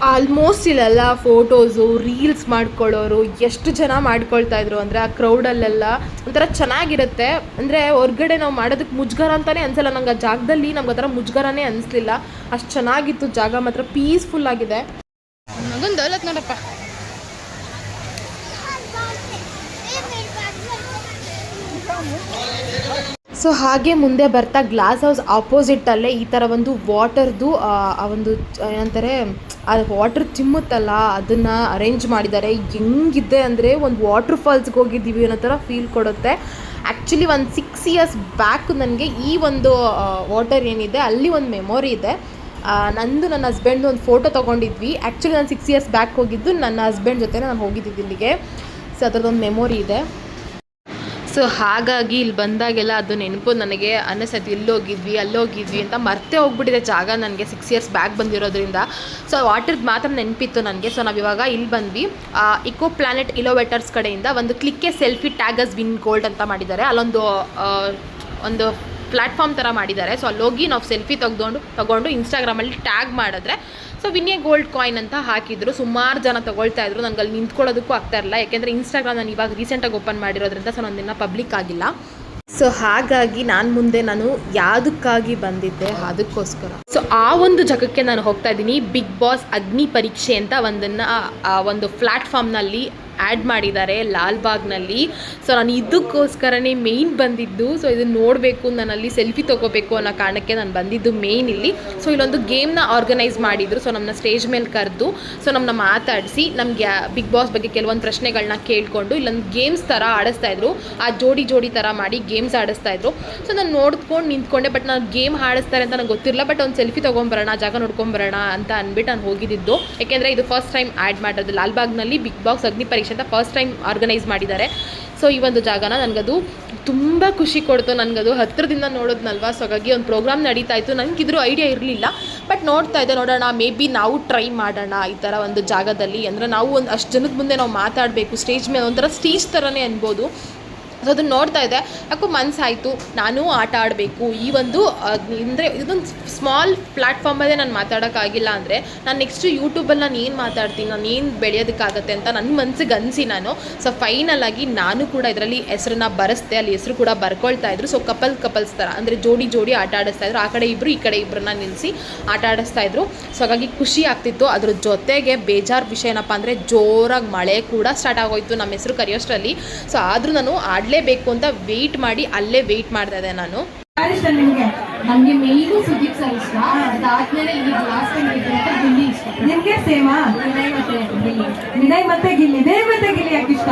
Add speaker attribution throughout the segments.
Speaker 1: Almost ಇಲ್ಲೆಲ್ಲ photos reels ಮಾಡ್ಕೊಳ್ಳೋರು ಎಷ್ಟು ಜನ ಮಾಡ್ಕೊಳ್ತಾಯಿದ್ರು ಅಂದರೆ ಆ ಕ್ರೌಡಲ್ಲೆಲ್ಲ ಒಂಥರ ಚೆನ್ನಾಗಿರುತ್ತೆ. ಅಂದರೆ ಹೊರ್ಗಡೆ ನಾವು ಮಾಡೋದಕ್ಕೆ ಮುಜುಗರ ಅಂತಲೇ ಅನಿಸಲ್ಲ ನಂಗೆ. ಆ ಜಾಗದಲ್ಲಿ ನಮ್ಗೆ ಆ ಥರ ಮುಜುಗರನೇ ಅನಿಸ್ಲಿಲ್ಲ. ಅಷ್ಟು ಚೆನ್ನಾಗಿತ್ತು ಜಾಗ, ಮಾತ್ರ ಪೀಸ್ಫುಲ್ ಆಗಿದೆ.
Speaker 2: ಮಗನ್ ದೌಲತ್ ನೋಡಪ್ಪ.
Speaker 1: ಸೊ ಹಾಗೆ ಮುಂದೆ ಬರ್ತಾ ಗ್ಲಾಸ್ ಹೌಸ್ ಆಪೋಸಿಟಲ್ಲೇ ಈ ಥರ ಒಂದು ವಾಟರ್ದು ಆ ಒಂದು ಏನಂತಾರೆ ಆ ವಾಟರ್ ಚಿಮ್ಮುತ್ತಲ್ಲ ಅದನ್ನು ಅರೇಂಜ್ ಮಾಡಿದ್ದಾರೆ. ಹೆಂಗಿದೆ ಅಂದರೆ ಒಂದು ವಾಟರ್ ಫಾಲ್ಸ್ಗೆ ಹೋಗಿದ್ದೀವಿ ಅನ್ನೋ ಥರ ಫೀಲ್ ಕೊಡುತ್ತೆ. ಆ್ಯಕ್ಚುಲಿ ಒಂದು 6 years ಬ್ಯಾಕ್ ನನಗೆ ಈ ಒಂದು ವಾಟರ್ ಏನಿದೆ ಅಲ್ಲಿ ಒಂದು ಮೆಮೊರಿ ಇದೆ. ನಂದು ನನ್ನ ಹಸ್ಬೆಂಡ್ದು ಒಂದು ಫೋಟೋ ತೊಗೊಂಡಿದ್ವಿ. ಆ್ಯಕ್ಚುಲಿ ನಾನು 6 years ಬ್ಯಾಕ್ ಹೋಗಿದ್ದು ನನ್ನ ಹಸ್ಬೆಂಡ್ ಜೊತೆ ನಾನು ಹೋಗಿದ್ದಿದ್ದು ಇಲ್ಲಿಗೆ. ಸೊ ಅದರದ್ದೊಂದು ಮೆಮೊರಿ ಇದೆ. ಸೊ ಹಾಗಾಗಿ ಇಲ್ಲಿ ಬಂದಾಗೆಲ್ಲ ಅದು ನೆನಪು ನನಗೆ ಅನ್ನಿಸ್ತೈತಿ. ಇಲ್ಲೋಗಿದ್ವಿ ಅಲ್ಲೋಗಿದ್ವಿ ಅಂತ ಮರ್ತೇ ಹೋಗ್ಬಿಟ್ಟಿದೆ ಜಾಗ ನನಗೆ 6 years ಬ್ಯಾಕ್ ಬಂದಿರೋದ್ರಿಂದ. ಸೊ ವಾಟರ್ದು ಮಾತ್ರ ನೆನಪಿತ್ತು ನನಗೆ. ಸೊ ನಾವಿವಾಗ ಇಲ್ಲಿ ಬಂದ್ವಿ. ಇಕೋ ಪ್ಲಾನೆಟ್ ಇಲೋವೇಟರ್ಸ್ ಕಡೆಯಿಂದ ಒಂದು ಕ್ಲಿಕ್ಕೆ ಸೆಲ್ಫಿ ಟ್ಯಾಗಸ್ ವಿನ್ ಗೋಲ್ಡ್ ಅಂತ ಮಾಡಿದ್ದಾರೆ. ಅಲ್ಲೊಂದು ಒಂದು ಪ್ಲ್ಯಾಟ್ಫಾರ್ಮ್ ಥರ ಮಾಡಿದ್ದಾರೆ. ಸೊ ಅಲ್ಲೋಗಿ ನಾವು ಸೆಲ್ಫಿ ತಗೊಂಡು ಇನ್ಸ್ಟಾಗ್ರಾಮಲ್ಲಿ ಟ್ಯಾಗ್ ಮಾಡಿದ್ರೆ ಸೊ ವಿನ್ಯೇ ಗೋಲ್ಡ್ ಕಾಯಿನ್ ಅಂತ ಹಾಕಿದ್ರು. ಸುಮಾರು ಜನ ತೊಗೊಳ್ತಾ ಇದ್ರು. ನಂಗೆ ಅಲ್ಲಿ ನಿಂತ್ಕೊಳ್ಳೋದಕ್ಕೂ ಆಗ್ತಾ ಇರಲಿಲ್ಲ, ಯಾಕೆಂದರೆ ಇನ್ಸ್ಟಾಗ್ರಾಮ್ ನಾನು ಇವಾಗ ರೀಸೆಂಟಾಗಿ ಓಪನ್ ಮಾಡಿರೋದ್ರಿಂದ ಸೊ ನಂದಿನ ಪಬ್ಲಿಕ್ ಆಗಿಲ್ಲ. ಸೊ ಹಾಗಾಗಿ ನಾನು ಯಾವುದಕ್ಕಾಗಿ ಬಂದಿದ್ದೆ ಅದಕ್ಕೋಸ್ಕರ ಸೊ ಆ ಒಂದು ಜಾಗಕ್ಕೆ ನಾನು ಹೋಗ್ತಾ ಇದ್ದೀನಿ. ಬಿಗ್ ಬಾಸ್ ಅಗ್ನಿ ಪರೀಕ್ಷೆ ಅಂತ ಒಂದು ಪ್ಲ್ಯಾಟ್ಫಾರ್ಮ್ನಲ್ಲಿ ಆ್ಯಡ್ ಮಾಡಿದ್ದಾರೆ ಲಾಲ್ಬಾಗ್ನಲ್ಲಿ. ಸೊ ನಾನು ಇದಕ್ಕೋಸ್ಕರನೇ ಮೇಯ್ನ್ ಬಂದಿದ್ದು. ಸೊ ಇದನ್ನು ನೋಡಬೇಕು, ನಾನಲ್ಲಿ ಸೆಲ್ಫಿ ತೊಗೋಬೇಕು ಅನ್ನೋ ಕಾರಣಕ್ಕೆ ನಾನು ಬಂದಿದ್ದು ಮೇಯ್ನ್ ಇಲ್ಲಿ. ಸೊ ಇಲ್ಲೊಂದು ಗೇಮ್ನ ಆರ್ಗನೈಸ್ ಮಾಡಿದರು. ಸೊ ನಮ್ಮನ್ನ ಸ್ಟೇಜ್ ಮೇಲೆ ಕರೆದು ಸೊ ನಮ್ಮನ್ನ ಮಾತಾಡಿಸಿ ನಮಗೆ ಬಿಗ್ ಬಾಸ್ ಬಗ್ಗೆ ಕೆಲವೊಂದು ಪ್ರಶ್ನೆಗಳನ್ನ ಕೇಳಿಕೊಂಡು ಇಲ್ಲೊಂದು ಗೇಮ್ಸ್ ಥರ ಆಡಿಸ್ತಾಯಿದ್ರು. ಆ ಜೋಡಿ ಥರ ಮಾಡಿ ಗೇಮ್ಸ್ ಆಡಿಸ್ತಾಯಿದ್ರು. ಸೊ ನಾನು ನೋಡ್ಕೊಂಡು ನಿಂತ್ಕೊಂಡೆ. ಬಟ್ ನಾನು ಗೇಮ್ ಆಡಿಸ್ತಾರೆ ಅಂತ ನನಗೆ ಗೊತ್ತಿರಲಿಲ್ಲ. ಬಟ್ ಒಂದು ಸೆಲ್ಫಿ ತೊಗೊಂಬರೋಣ, ಜಾಗ ನೋಡ್ಕೊಂಬರೋಣ ಅಂತ ಅಂದ್ಬಿಟ್ಟು ನಾನು ಹೋಗಿದ್ದು. ಯಾಕೆಂದರೆ ಇದು ಫಸ್ಟ್ ಟೈಮ್ ಆ್ಯಡ್ ಮಾಡೋದು ಲಾಲ್ಬಾಗ್ನಲ್ಲಿ ಬಿಗ್ ಬಾಸ್ ಅಗ್ನಿ ಪರೀಕ್ಷೆ ಅಂತ ಫಸ್ಟ್ ಟೈಮ್ ಆರ್ಗನೈಸ್ ಮಾಡಿದ್ದಾರೆ. ಸೊ ಈ ಒಂದು ಜಾಗನ ನನಗದು ತುಂಬ ಖುಷಿ ಕೊಡ್ತು. ನನಗದು ಹತ್ತಿರದಿಂದ ನೋಡೋದ್ನಲ್ವ. ಸೊ ಹಾಗಾಗಿ ಒಂದು ಪ್ರೋಗ್ರಾಮ್ ನಡೀತಾ ಇತ್ತು. ನನಗಿದ್ರೂ ಐಡಿಯಾ ಇರಲಿಲ್ಲ. ಬಟ್ ನೋಡೋಣ ಮೇ ಬಿ ನಾವು ಟ್ರೈ ಮಾಡೋಣ ಈ ಥರ ಒಂದು ಜಾಗದಲ್ಲಿ. ಅಂದರೆ ನಾವು ಒಂದು ಅಷ್ಟು ಜನದ ಮುಂದೆ ನಾವು ಮಾತಾಡಬೇಕು ಸ್ಟೇಜ್ ಮೇಲೆ, ಒಂಥರ ಸ್ಟೇಜ್ ಥರನೇ ಅನ್ಬೋದು. ಸೊ ಅದನ್ನು ನೋಡ್ತಾ ಇದ್ದೆ, ಯಾಕೋ ಮನಸ್ಸಾಯಿತು ನಾನು ಆಟ ಆಡಬೇಕು. ಈ ಒಂದು ಅಂದರೆ ಇದೊಂದು ಸ್ಮಾಲ್ ಪ್ಲ್ಯಾಟ್ಫಾರ್ಮಲ್ಲೇ ನಾನು ಮಾತಾಡೋಕ್ಕಾಗಿಲ್ಲ ಅಂದರೆ ನಾನು ನೆಕ್ಸ್ಟು ಯೂಟ್ಯೂಬಲ್ಲಿ ನಾನು ಏನು ಮಾತಾಡ್ತೀನಿ, ನಾನು ಏನು ಬೆಳೆಯೋದಕ್ಕಾಗತ್ತೆ ಅಂತ ನನ್ನ ಮನಸ್ಸಿಗೆ ಅನಿಸಿ ನಾನು ಸೊ ಫೈನಲ್ ಆಗಿ ನಾನು ಕೂಡ ಇದರಲ್ಲಿ ಹೆಸರನ್ನ ಬರೆಸ್ದೆ. ಅಲ್ಲಿ ಹೆಸರು ಕೂಡ ಬರ್ಕೊಳ್ತಾ ಇದ್ರು. ಸೊ ಕಪಲ್ಸ್ ಥರ ಅಂದರೆ ಜೋಡಿ ಆಟ ಆಡಿಸ್ತಾಯಿದ್ರು. ಆ ಕಡೆ ಇಬ್ಬರು ಈ ಕಡೆ ಇಬ್ಬರನ್ನ ನಿಲ್ಲಿಸಿ ಆಟ ಆಡಿಸ್ತಾಯಿದ್ರು. ಸೊ ಹಾಗಾಗಿ ಖುಷಿ ಆಗ್ತಿತ್ತು. ಅದ್ರ ಜೊತೆಗೆ ಬೇಜಾರು ವಿಷಯ ಏನಪ್ಪ ಅಂದರೆ ಜೋರಾಗಿ ಮಳೆ ಕೂಡ ಸ್ಟಾರ್ಟ್ ಆಗೋಯಿತು ನಮ್ಮ ಹೆಸರು ಕರೆಯೋಷ್ಟರಲ್ಲಿ. ಸೊ ಆದರೂ ನಾನು ಬೇಕು ಅಂತ ವೆಯ್ಟ್ ಮಾಡಿ ಅಲ್ಲೇ ವೆಯ್ಟ್ ಮಾಡ್ತಾ ಇದ್ದೆ ನಾನು.
Speaker 2: ನನಗೆ ಮೇಯ್ನು ಸುದೀಪ್ ಸರ್ ಇಷ್ಟ. ಅದಾದ್ಮೇಲೆ ಈಗ ಲಾಸ್ಟ್ ಟೈಮ್ ಗಿಲ್ಲಿ ಇಷ್ಟ.
Speaker 3: ನಿಮ್ಗೆ ಸೇಮಾ? ವಿನಯ್ ಮತ್ತೆ ಗಿಲ್ಲಿ ಯಾಕೆ ಇಷ್ಟ?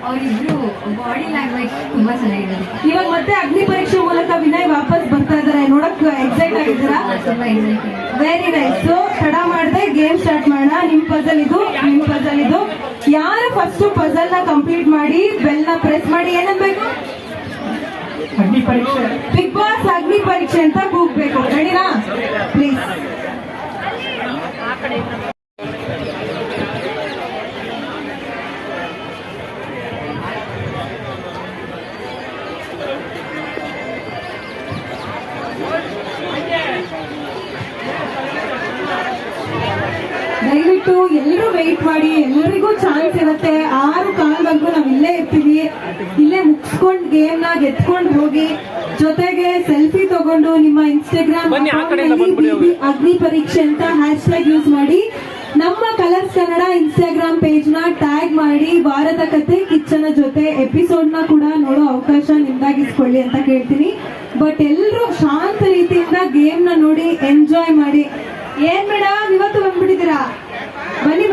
Speaker 2: ಅವರಿಬ್ರು ಬಾಡಿ ಲ್ಯಾಂಗ್ವೇಜ್ ತುಂಬಾ ಚೆನ್ನಾಗಿದೆ.
Speaker 3: ಇವಾಗ ಮತ್ತೆ ಅಗ್ನಿ ಪರೀಕ್ಷೆ ಮೂಲಕ ವಿನಯ್ ವಾಪಸ್ ಬರ್ತಾ ಇದಾರೆ. ನೋಡಕ್ ಎಕ್ಸೈಟ್ ಆಗಿದ್ದೀರಾ?
Speaker 2: ತುಂಬಾ ಎಕ್ಸೈಟ್.
Speaker 3: Very nice. ಸೊ ತಡ ಮಾಡದೆ ಗೇಮ್ ಸ್ಟಾರ್ಟ್ ಮಾಡೋಣ. ನಿಮ್ ಪಜಲ್ ಇದು ಯಾರು ಫಸ್ಟ್ ಪಜಲ್ ನ ಕಂಪ್ಲೀಟ್ ಮಾಡಿ ಬೆಲ್ ನ ಪ್ರೆಸ್ ಮಾಡಿ ಏನನ್ಬೇಕು?
Speaker 4: ಅಗ್ನಿ ಪರೀಕ್ಷೆ.
Speaker 3: ಬಿಗ್ ಬಾಸ್ ಅಗ್ನಿ ಪರೀಕ್ಷೆ ಅಂತ ಕೂಗ್ಬೇಕು. ರೆಡಿನಾ? ಪ್ಲೀಸ್. ದಯವಿಟ್ಟು ಎಲ್ಲರೂ ವೆಯ್ಟ್ ಮಾಡಿ. ಎಲ್ಲರಿಗೂ ಚಾನ್ಸ್ ಇರುತ್ತೆ. 6 ಕಾಲ್ವರೆಗೂ ನಾವು ಇಲ್ಲೇ ಇರ್ತೀವಿ. ಇಲ್ಲೇ ಮುಗಿಸ್ಕೊಂಡು ಗೇಮ್ ನ ಗೆದ್ಕೊಂಡು ಹೋಗಿ, ಜೊತೆಗೆ ಸೆಲ್ಫಿ ತಗೊಂಡು ನಿಮ್ಮ ಇನ್ಸ್ಟಾಗ್ರಾಮ್ ಅಗ್ನಿ ಪರೀಕ್ಷೆ ಅಂತ ಹ್ಯಾಶ್ಟ್ಯಾಗ್ ಯೂಸ್ ಮಾಡಿ ನಮ್ಮ ಕಲರ್ಸ್ ಕನ್ನಡ ಇನ್ಸ್ಟಾಗ್ರಾಮ್ ಪೇಜ್ ನ ಟ್ಯಾಗ್ ಮಾಡಿ ವಾರದ ಕತೆ ಕಿಚ್ಚನ ಜೊತೆ ಎಪಿಸೋಡ್ ನ ಕೂಡ ನೋಡೋ ಅವಕಾಶ ನಿಮ್ದಾಗಿಸ್ಕೊಳ್ಳಿ ಅಂತ ಕೇಳ್ತೀನಿ. ಬಟ್ ಎಲ್ಲರೂ ಶಾಂತ ರೀತಿಯಿಂದ ಗೇಮ್ ನ ನೋಡಿ ಎಂಜಾಯ್ ಮಾಡಿ. ಏನ್ ಮೇಡಮ್ ಇವತ್ತು ಬಂದ್ಬಿಟ್ಟಿದ್ದೀರಾ? ಬನ್ನಿ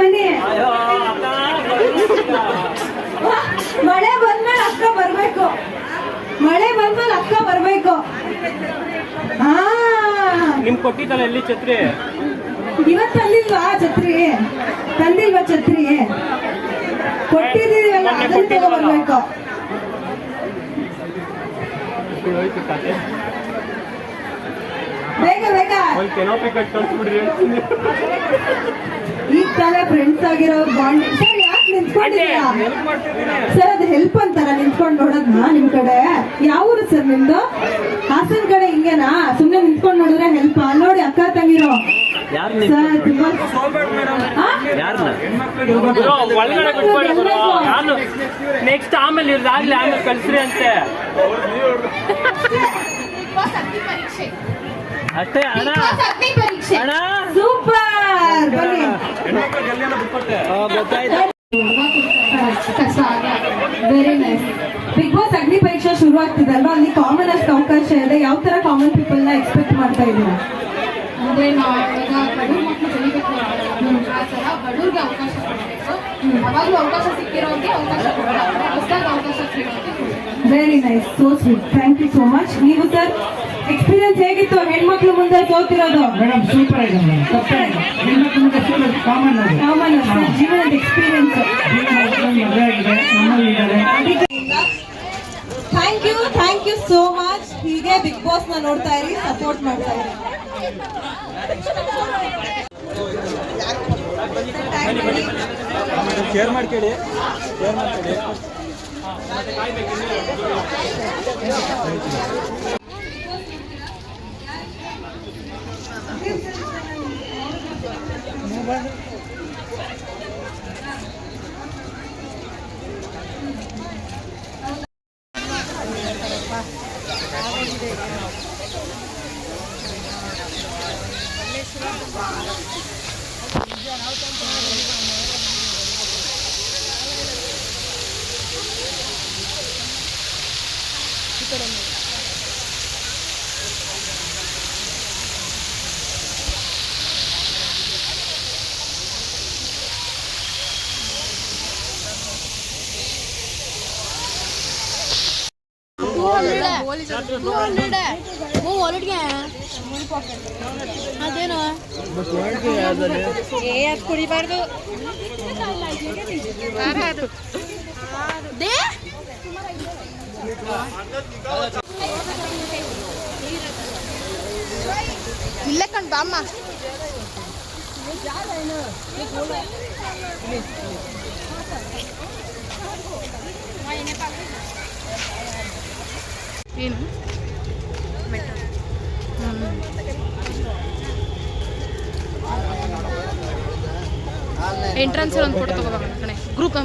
Speaker 3: ಮಳೆ ಬಂದ್ಮೇಲೆ ಅಕ್ಕ ಬರ್ಬೇಕು.
Speaker 4: ನಿಮ್ ಕೊಟ್ಟಿದ್ದಲ್ಲ ಎಲ್ಲಿ ಛತ್ರಿ?
Speaker 3: ಇವತ್ತು ತಂದಿಲ್ವಾ ಛತ್ರಿ? ಕೊಟ್ಟಿದ್ದೀವಲ್ಲ ಅದನ್ನ ತಗೊಂಡ್ಬರ್ಬೇಕು. ಬೇಗ ಈಗ ತಾನೇ ಫ್ರೆಂಡ್ಸ್ ಆಗಿರೋ ಬಾಂಡಿಂಗ್. ಸರ್ ಯಾಕೆ ನಿಂತ್ಕೊಂಡಿದ್ದೀರಾ ಸರ್? ಅದು ಹೆಲ್ಪ್ ಅಂತಾರ ನಿಂತ್ಕೊಂಡು ನೋಡೋದ್ನ? ನಿಮ್ ಕಡೆ ಯಾವ ಊರು ಸರ್ ನಿಮ್ದು? ಹಾಸನ್ ಕಡೆ ಹಿಂಗೇನಾ? ಸುಮ್ನೆ ನಿಂತ್ಕೊಂಡು ನೋಡಿದ್ರೆ ಹೆಲ್ಪ್? ನೋಡಿ ಅಕ್ಕ ತಂಗಿರೋ ಸರ್ ತುಂಬಾ
Speaker 4: ಗುರು ಒಳಗಡೆ ಬಿಟ್ಕೊಳ್ಳಿ ಗುರು. ನಾನು ನೆಕ್ಸ್ಟ್ ಆಮೇಲೆ ಇವ್ರದಾಗ್ಲಿ ಆಮೇಲೆ ಕಳ್ಸ್ರಿ ಅಂತೆ ಅಷ್ಟೇ ಅಣ್ಣ ಅಣ್ಣ
Speaker 3: ಸೂಪರ್ ಬನ್ನಿ
Speaker 2: ಕಷ್ಟ ವೆರಿ ನೈಸ್.
Speaker 3: ಬಿಗ್ ಬಾಸ್ ಅಗ್ನಿ ಪರೀಕ್ಷೆ ಶುರು ಆಗ್ತಿದೆ ಅಲ್ವಾ, ಅಲ್ಲಿ ಕಾಮನ್ ಅಷ್ಟು ಅವಕಾಶ ಇದೆ. ಯಾವ ತರ ಕಾಮನ್ ಪೀಪಲ್ ನ ಎಕ್ಸ್ಪೆಕ್ಟ್ ಮಾಡ್ತಾ ಇದ್ದೀರಾ?
Speaker 2: ಅಂದ್ರೆ ನಾವು ಇವಾಗ ಬಡವ್ರ ಮಕ್ಕಳು ಬೆಳಿಬೇಕು ಆ ಥರ ಬಡವ್ರಿಗೆ ಅವಕಾಶ ಕೊಡಬೇಕು. ಅವಾಗಲೂ ಅವಕಾಶ ಸಿಕ್ಕಿರೋರಿಗೆ ಅವಕಾಶ ಕೊಡಬೇಕು, ಹೊಸದಾಗಿ ಅವಕಾಶ ಸಿಗೋರಿಗೆ ಕೊಡಬೇಕು.
Speaker 3: Very nice, so sweet, thank you so much. ನೀವು ಸರ್ ಎಕ್ಸ್ಪೀರಿಯನ್ಸ್ ಹೇಗಿತ್ತು ಹೆಣ್ಮಕ್ಳು ಮುಂದೆ ಸೋತಿರೋದು?
Speaker 5: ಮೇಡಮ್ ಸೂಪರ್ ಆಗಿದೆ ಹೆಣ್ಮಕ್ಳು ಮುಂದೆ ಸೋಲೋದು ಕಾಮನ್ ಅದು.
Speaker 3: ಕಾಮನ್ ಸರ್, ಜೀವನದ ಎಕ್ಸ್ಪೀರಿಯನ್ಸ್.
Speaker 5: ಮದುವೆ ಆಗಿದೆ, ನಮ್ಮಲ್ಲಿ ಇದ್ದಾರೆ.
Speaker 3: Thank you so much. ಹೀಗೆ ಬಿಗ್ ಬಾಸ್ ನ ನೋಡ್ತಾ ಇರಿ, ಸಪೋರ್ಟ್ ಮಾಡ್ತಾ ಇರಿ.
Speaker 5: ಶೇರ್ ಮಾಡ್ಕೊಳ್ಳಿ, ಶೇರ್ ಮಾಡ್ಕೊಳ್ಳಿ.
Speaker 1: ಅದೇನು ಕುಡಿಬಾರ್ದು ಇಲ್ಲ ಕಣ್ ಬಾಮ್ಮ. ಏನು ಎಂಟ್ರೆನ್ಸ್ ಒಂದು ಫೋಟೋ ತಗೋಬೇಕು ಕಣೆ. ಗ್ರೂಪ್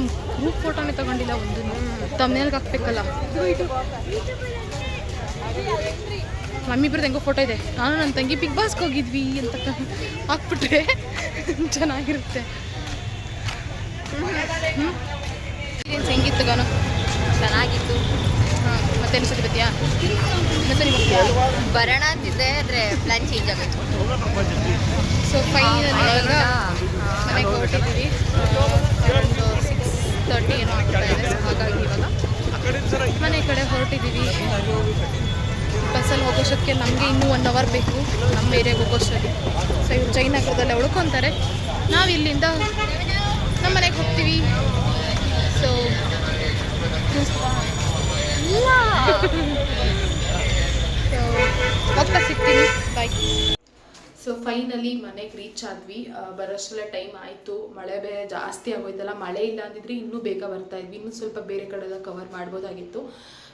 Speaker 1: ಫೋಟೋನೇ ತಗೊಂಡಿಲ್ಲ, ಒಂದು ತಮ್ಮನೇಲ್ಗೆ ಹಾಕ್ಬೇಕಲ್ಲ. ನಮ್ಮಿಬ್ರದ್ದು ಹೆಂಗೋ ಫೋಟೋ ಇದೆ. ನಾನು ನನ್ನ ತಂಗಿ ಬಿಗ್ ಬಾಸ್ಗೆ ಹೋಗಿದ್ವಿ ಅಂತ ಹಾಕ್ಬಿಟ್ರೆ ಚೆನ್ನಾಗಿರುತ್ತೆ. ಹೆಂಗಿತ್ತು ಗಾನು? ಚೆನ್ನಾಗಿತ್ತು. ಹಾಂ, ಮತ್ತೆ ಅನ್ಸತಿ ಬತ್ತೀಯಾ?
Speaker 6: ಬರೋಣ ಅಂತಿದ್ದೆ, ಆದರೆ ಪ್ಲಾನ್ ಚೇಂಜ್ ಆಗೋಯ್ತು.
Speaker 1: ಸೊ ಫೈನಲಿ ಇವಾಗ ಮನೆಗೆ ಹೊರಟಿದ್ದೀವಿ. ಒಂದು 6:30 ಏನೋ ಆಗ್ತಾ ಇದೆ. ಸೊ ಹಾಗಾಗಿ ಇವಾಗ ಮನೆ ಕಡೆ ಹೊರಟಿದ್ದೀವಿ. ಬಸ್ಸಲ್ಲಿ ಹೋಗೋಷ್ಟಕ್ಕೆ ನಮಗೆ ಇನ್ನೂ 1 ಅವರ್ ಬೇಕು ನಮ್ಮ ಏರಿಯಾಗೆ ಹೋಗೋಷ್ಟರಲ್ಲಿ. ಸೊ ಇವ್ರು ಜಯನಗರದಲ್ಲೇ ಉಳ್ಕೊತಾರೆ, ನಾವು ಇಲ್ಲಿಂದ ನಮ್ಮ ಮನೆಗೆ ಹೋಗ್ತೀವಿ. ಸೊ ಹೋಗ್ತಾ ಸಿಗ್ತೀನಿ, ಬಾಯ್. ಸೊ ಫೈನಲಿ ಮನೆಗೆ ರೀಚ್ ಆದ್ವಿ. ಬರೋಷ್ಟರಲ್ಲೇ ಟೈಮ್ ಆಯಿತು. ಮಳೆ ಬೇರೆ ಜಾಸ್ತಿ ಆಗೋಯ್ತಲ್ಲ. ಮಳೆ ಇಲ್ಲ ಅಂದಿದ್ರೆ ಇನ್ನೂ ಬೇಗ ಬರ್ತಾ ಇದ್ವಿ, ಇನ್ನೂ ಸ್ವಲ್ಪ ಬೇರೆ ಕಡೆ ಎಲ್ಲ ಕವರ್ ಮಾಡ್ಬೋದಾಗಿತ್ತು.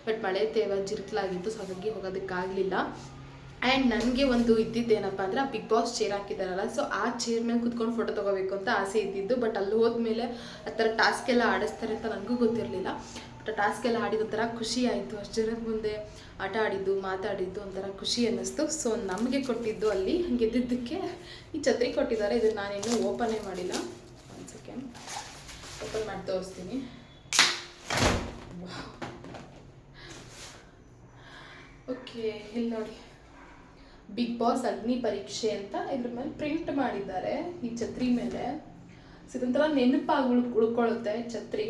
Speaker 1: ಬಟ್ ಮಳೆ ತೇವ ಜಿರ್ಕಲಾಗಿತ್ತು, ಸೊ ಹಾಗಾಗಿ ಹೋಗೋದಕ್ಕಾಗಲಿಲ್ಲ. ಆ್ಯಂಡ್ ನನಗೆ ಒಂದು ಇದ್ದಿದ್ದೇನಪ್ಪ ಅಂದರೆ, ಆ ಬಿಗ್ ಬಾಸ್ ಚೇರ್ ಹಾಕಿದ್ದಾರಲ್ಲ, ಸೊ ಆ ಚೇರ್ ಮೇಲೆ ಕುತ್ಕೊಂಡು ಫೋಟೋ ತೊಗೋಬೇಕು ಅಂತ ಆಸೆ ಇದ್ದಿದ್ದು. ಬಟ್ ಅಲ್ಲಿ ಹೋದ್ಮೇಲೆ ಆ ಥರ ಟಾಸ್ಕ್ ಎಲ್ಲ ಆಡಿಸ್ತಾರೆ ಅಂತ ನನಗೂ ಗೊತ್ತಿರಲಿಲ್ಲ. ಬಟ್ ಟಾಸ್ಕ್ ಎಲ್ಲ ಆಡಿದ ಒಂಥರ ಖುಷಿ ಆಯಿತು. ಅಷ್ಟು ಜನದ ಮುಂದೆ ಆಟ ಆಡಿದ್ದು, ಮಾತಾಡಿದ್ದು ಒಂಥರ ಖುಷಿ ಅನ್ನಿಸ್ತು. ಸೊ ನಮಗೆ ಕೊಟ್ಟಿದ್ದು ಅಲ್ಲಿ ಗೆದ್ದಿದ್ದಕ್ಕೆ ಈ ಛತ್ರಿ ಕೊಟ್ಟಿದ್ದಾರೆ. ಇದನ್ನು ನಾನಿನ್ನೂ ಓಪನೇ ಮಾಡಿಲ್ಲ. ಒಂದು ಸೆಕೆಂಡ್ ಓಪನ್ ಮಾಡಿ ತೋರಿಸ್ತೀನಿ. ಓಕೆ, ಇಲ್ಲಿ ನೋಡಿ, ಬಿಗ್ ಬಾಸ್ ಅಗ್ನಿ ಪರೀಕ್ಷೆ ಅಂತ ಇದ್ರ ಮೇಲೆ ಪ್ರಿಂಟ್ ಮಾಡಿದ್ದಾರೆ ಈ ಛತ್ರಿ ಮೇಲೆ. ಸೊ ಇದೊಂಥರ ನೆನಪಾಗಿ ಉಳ್ಕೊಳ್ಳುತ್ತೆ ಛತ್ರಿ.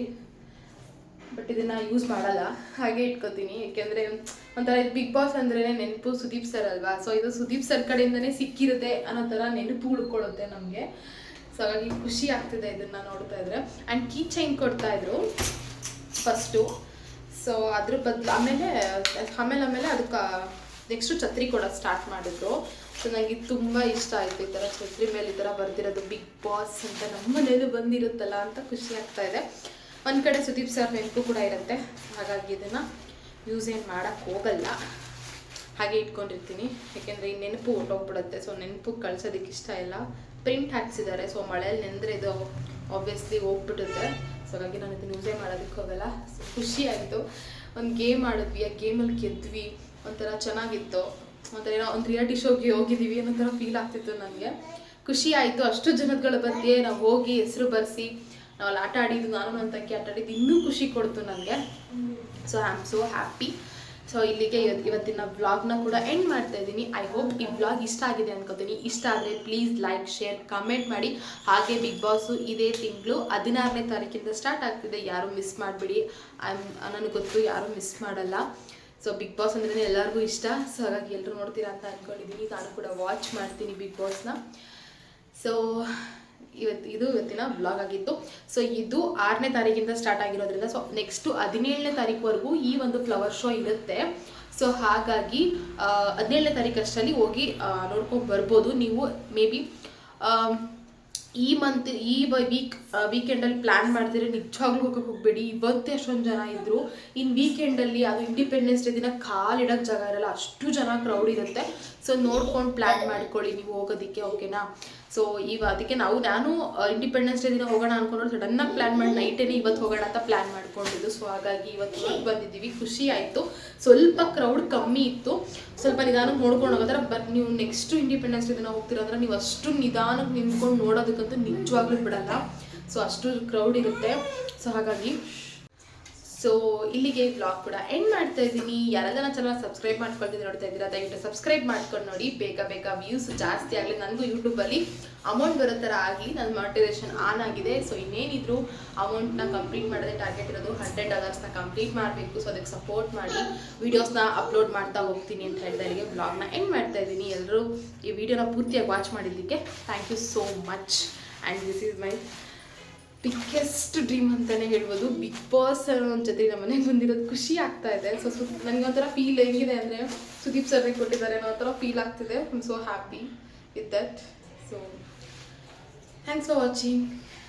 Speaker 1: ಬಟ್ ಇದನ್ನು ಯೂಸ್ ಮಾಡಲ್ಲ, ಹಾಗೆ ಇಟ್ಕೋತೀನಿ. ಯಾಕೆಂದರೆ ಒಂಥರ ಇದು ಬಿಗ್ ಬಾಸ್ ಅಂದ್ರೇ ನೆನಪು ಸುದೀಪ್ ಸರ್ ಅಲ್ವಾ. ಸೊ ಇದು ಸುದೀಪ್ ಸರ್ ಕಡೆಯಿಂದನೇ ಸಿಕ್ಕಿರುತ್ತೆ ಅನ್ನೋ ಥರ ನೆನಪು ಉಳ್ಕೊಳ್ಳುತ್ತೆ ನಮಗೆ. ಸೊ ಹಾಗಾಗಿ ಖುಷಿ ಆಗ್ತಿದೆ ಇದನ್ನು ನೋಡ್ತಾ ಇದ್ರೆ. ಆ್ಯಂಡ್ ಕೀ ಚೈನ್ ಕೊಡ್ತಾಯಿದ್ರು ಫಸ್ಟು. ಸೊ ಅದ್ರ ಬದಲು ಆಮೇಲೆ ಅದಕ್ಕೆ ನೆಕ್ಸ್ಟು ಛತ್ರಿ ಕೊಡೋದು ಸ್ಟಾರ್ಟ್ ಮಾಡಿದ್ರು. ಸೊ ನನಗೆ ತುಂಬ ಇಷ್ಟ ಆಯಿತು. ಈ ಥರ ಛತ್ರಿ ಮೇಲೆ ಈ ಥರ ಬರ್ದಿರೋದು ಬಿಗ್ ಬಾಸ್ ಅಂತ ನಮ್ಮ ಮನೇಲಿ ಬಂದಿರುತ್ತಲ್ಲ ಅಂತ ಖುಷಿ ಆಗ್ತಾ ಇದೆ. ಒಂದು ಕಡೆ ಸುದೀಪ್ ಸರ್ ನೆನಪು ಕೂಡ ಇರುತ್ತೆ, ಹಾಗಾಗಿ ಇದನ್ನು ಯೂಸ್ ಏನು ಮಾಡೋಕ್ಕೆ ಹೋಗಲ್ಲ. ಹಾಗೆ ಇಟ್ಕೊಂಡಿರ್ತೀನಿ, ಯಾಕೆಂದರೆ ಈ ನೆನಪು ಹೊಟ್ಟೋಗ್ಬಿಡುತ್ತೆ. ಸೊ ನೆನಪು ಕಳ್ಸೋದಕ್ಕೆ ಇಷ್ಟ ಇಲ್ಲ. ಪ್ರಿಂಟ್ ಹಾಕ್ಸಿದ್ದಾರೆ, ಸೊ ಮಳೆಯಲ್ಲಿ ನೆಂದರೆ ಇದು ಆಬ್ವಿಯಸ್ಲಿ ಹೋಗ್ಬಿಡುತ್ತೆ. ಸೊ ಹಾಗಾಗಿ ನಾನು ಇದನ್ನು ಯೂಸೇ ಮಾಡೋದಕ್ಕೆ ಹೋಗಲ್ಲ. ಸೊ ಖುಷಿ ಆಯಿತು. ಒಂದು ಗೇಮ್ ಆಡಿದ್ವಿ, ಆ ಗೇಮಲ್ಲಿ ಗೆದ್ವಿ, ಒಂಥರ ಚೆನ್ನಾಗಿತ್ತು. ಒಂಥರ ಏನೋ ಒಂದು ರಿಯಾಲಿಟಿ ಶೋಗೆ ಹೋಗಿದ್ದೀವಿ ಅನ್ನೋ ಥರ ಫೀಲ್ ಆಗ್ತಿತ್ತು ನನಗೆ. ಖುಷಿ ಆಯಿತು. ಅಷ್ಟು ಜನಗಳ ಬಗ್ಗೆ ನಾವು ಹೋಗಿ ಹೆಸರು ಬರೆಸಿ ನಾವು ಅಲ್ಲಿ ಆಟ ಆಡಿದ್ದು, ನಾನು ನನ್ನ ತಂಗಿ ಆಟ ಆಡಿದ್ದು ಇನ್ನೂ ಖುಷಿ ಕೊಡ್ತು ನನಗೆ. So I am so happy. So ಇಲ್ಲಿಗೆ ಇವತ್ತಿನ ವ್ಲಾಗ್ನ ಕೂಡ ಎಂಡ್ ಮಾಡ್ತಾ ಇದ್ದೀನಿ. ಐ ಹೋಪ್ ಈ ವ್ಲಾಗ್ ಇಷ್ಟ ಆಗಿದೆ ಅನ್ಕೋತೀನಿ. ಇಷ್ಟ ಆದರೆ ಪ್ಲೀಸ್ ಲೈಕ್, ಶೇರ್, ಕಮೆಂಟ್ ಮಾಡಿ. ಹಾಗೆ ಬಿಗ್ ಬಾಸು ಇದೇ ತಿಂಗಳು 16ನೇ ತಾರೀಕಿಂದ ಸ್ಟಾರ್ಟ್ ಆಗ್ತಿದೆ. ಯಾರೂ ಮಿಸ್ ಮಾಡಿಬಿಡಿ. ನನಗೆ ಗೊತ್ತು ಯಾರೂ ಮಿಸ್ ಮಾಡಲ್ಲ. ಸೊ ಬಿಗ್ ಬಾಸ್ ಅಂದ್ರೆ ಎಲ್ಲರಿಗೂ ಇಷ್ಟ. ಸೊ ಹಾಗಾಗಿ ಎಲ್ಲರೂ ನೋಡ್ತೀರಾ ಅಂತ ಅಂದ್ಕೊಂಡಿದ್ದೀನಿ. ನಾನು ಕೂಡ ವಾಚ್ ಮಾಡ್ತೀನಿ ಬಿಗ್ ಬಾಸ್ನ. ಸೊ ಇವತ್ತಿನ ವ್ಲಾಗ್ ಆಗಿತ್ತು. ಸೊ ಇದು 6ನೇ ತಾರೀಕಿಂದ ಸ್ಟಾರ್ಟ್ ಆಗಿರೋದ್ರಿಂದ ಸೊ ನೆಕ್ಸ್ಟು 17ನೇ ತಾರೀಕುವರೆಗೂ ಈ ಒಂದು ಫ್ಲವರ್ ಶೋ ಇರುತ್ತೆ. ಸೊ ಹಾಗಾಗಿ 17ನೇ ತಾರೀಕು ಅಷ್ಟರಲ್ಲಿ ಹೋಗಿ ನೋಡ್ಕೊಂಡು ಬರ್ಬೋದು ನೀವು. ಮೇ ಬಿ ಈ ಮಂತ್ ಈ ವೀಕೆಂಡಲ್ಲಿ ಪ್ಲ್ಯಾನ್ ಮಾಡಿದ್ರೆ ನಿಜವಾಗ್ಲೂ ಹೋಗಬೇಡಿ. ಇವತ್ತೇ ಅಷ್ಟೊಂದು ಜನ ಇದ್ದರು. ಇನ್ನು ವೀಕೆಂಡಲ್ಲಿ ಅದು ಇಂಡಿಪೆಂಡೆನ್ಸ್ ಡೇ ದಿನ ಕಾಲಿಡೋಕ್ಕೆ ಜಾಗ ಇರಲ್ಲ, ಅಷ್ಟು ಜನ ಕ್ರೌಡ್ ಇರುತ್ತೆ. ಸೊ ನೋಡ್ಕೊಂಡು ಪ್ಲ್ಯಾನ್ ಮಾಡ್ಕೊಳ್ಳಿ ನೀವು ಹೋಗೋದಕ್ಕೆ, ಓಕೆನಾ? ಸೊ ಅದಕ್ಕೆ ನಾನು ಇಂಡಿಪೆಂಡೆನ್ಸ್ ಡೇ ದಿನ ಹೋಗೋಣ ಅಂದ್ಕೊಂಡು ಸಡನ್ನಾಗಿ ಪ್ಲ್ಯಾನ್ ಮಾಡಿ ನೈಟೇನೆ ಇವತ್ತು ಹೋಗೋಣ ಅಂತ ಪ್ಲ್ಯಾನ್ ಮಾಡ್ಕೊಂಡಿದ್ದು. ಸೊ ಹಾಗಾಗಿ ಇವತ್ತು ಹೋಗಿ ಬಂದಿದ್ದೀವಿ, ಖುಷಿ ಆಯಿತು. ಸ್ವಲ್ಪ ಕ್ರೌಡ್ ಕಮ್ಮಿ ಇತ್ತು, ಸ್ವಲ್ಪ ನಿಧಾನಕ್ಕೆ ನೋಡ್ಕೊಂಡು ಹೋಗೋದಾರ. ಬಟ್ ನೀವು ನೆಕ್ಸ್ಟ್ ಇಂಡಿಪೆಂಡೆನ್ಸ್ ಡೇ ದಿನ ಹೋಗ್ತಿರೋದ್ರೆ ನೀವು ಅಷ್ಟು ನಿಧಾನಕ್ಕೆ ನಿಂತ್ಕೊಂಡು ನೋಡೋದಕ್ಕಂತೂ ನಿಜವಾಗ್ಲೂ ಬಿಡಲ್ಲ. ಸೊ ಅಷ್ಟು ಕ್ರೌಡ್ ಇರುತ್ತೆ. ಸೊ ಹಾಗಾಗಿ ಇಲ್ಲಿಗೆ ವ್ಲಾಗ್ ಕೂಡ ಎಂಡ್ ಮಾಡ್ತಾ ಇದ್ದೀನಿ. ಯಾರೆಲ್ಲ ಚಾನಲ್ ಸಬ್ಸ್ಕ್ರೈಬ್ ಮಾಡ್ಕೊಳ್ತಿದ್ದು ನೋಡ್ತಾ ಇದ್ದೀರಾ, ದಯವಿಟ್ಟು ಸಬ್ಸ್ಕ್ರೈಬ್ ಮಾಡ್ಕೊಂಡು ನೋಡಿ. ಬೇಗ ವ್ಯೂಸ್ ಜಾಸ್ತಿ ಆಗಲಿ, ನನಗೂ ಯೂಟ್ಯೂಬಲ್ಲಿ ಅಮೌಂಟ್ ಬರೋ ಥರ ಆಗಲಿ. ನನ್ನ ಮಾನಿಟೈಸೇಷನ್ ಆನ್ ಆಗಿದೆ. ಸೊ ಇನ್ನೇನಿದ್ರು ಅಮೌಂಟ್ನ ಕಂಪ್ಲೀಟ್ ಮಾಡೋದೇ ಟಾರ್ಗೆಟ್ ಇರೋದು. $100 ಕಂಪ್ಲೀಟ್ ಮಾಡಬೇಕು. ಸೊ ಅದಕ್ಕೆ ಸಪೋರ್ಟ್ ಮಾಡಿ. ವೀಡಿಯೋಸ್ನ ಅಪ್ಲೋಡ್ ಮಾಡ್ತಾ ಹೋಗ್ತೀನಿ ಅಂತ ಹೇಳ್ತಾ ಇಲ್ಲಿಗೆ ವ್ಲಾಗ್ನ ಎಂಡ್ ಮಾಡ್ತಾ ಇದ್ದೀನಿ. ಎಲ್ಲರೂ ಈ ವಿಡಿಯೋನ ಪೂರ್ತಿಯಾಗಿ ವಾಚ್ ಮಾಡಿದ್ದಕ್ಕೆ thank you so much. And this is my biggest dream ಅಂತಲೇ ಹೇಳ್ಬೋದು. ಬಿಗ್ ಬಾಸ್ ಒಂದು ಜೊತೆ ನಮ್ಮ ಮನೆಗೆ ಬಂದಿರೋದು ಖುಷಿ ಆಗ್ತಾ ಇದೆ. ಸೊ ನನಗೊಂಥರ ಫೀಲ್ ಹೆಂಗಿದೆ ಅಂದರೆ ಸುದೀಪ್ ಸರ್ಗೆ ಕೊಟ್ಟಿದ್ದಾರೆ ಅನ್ನೋ ಥರ ಫೀಲ್ ಆಗ್ತಿದೆ. I am so happy with that. So thanks for watching.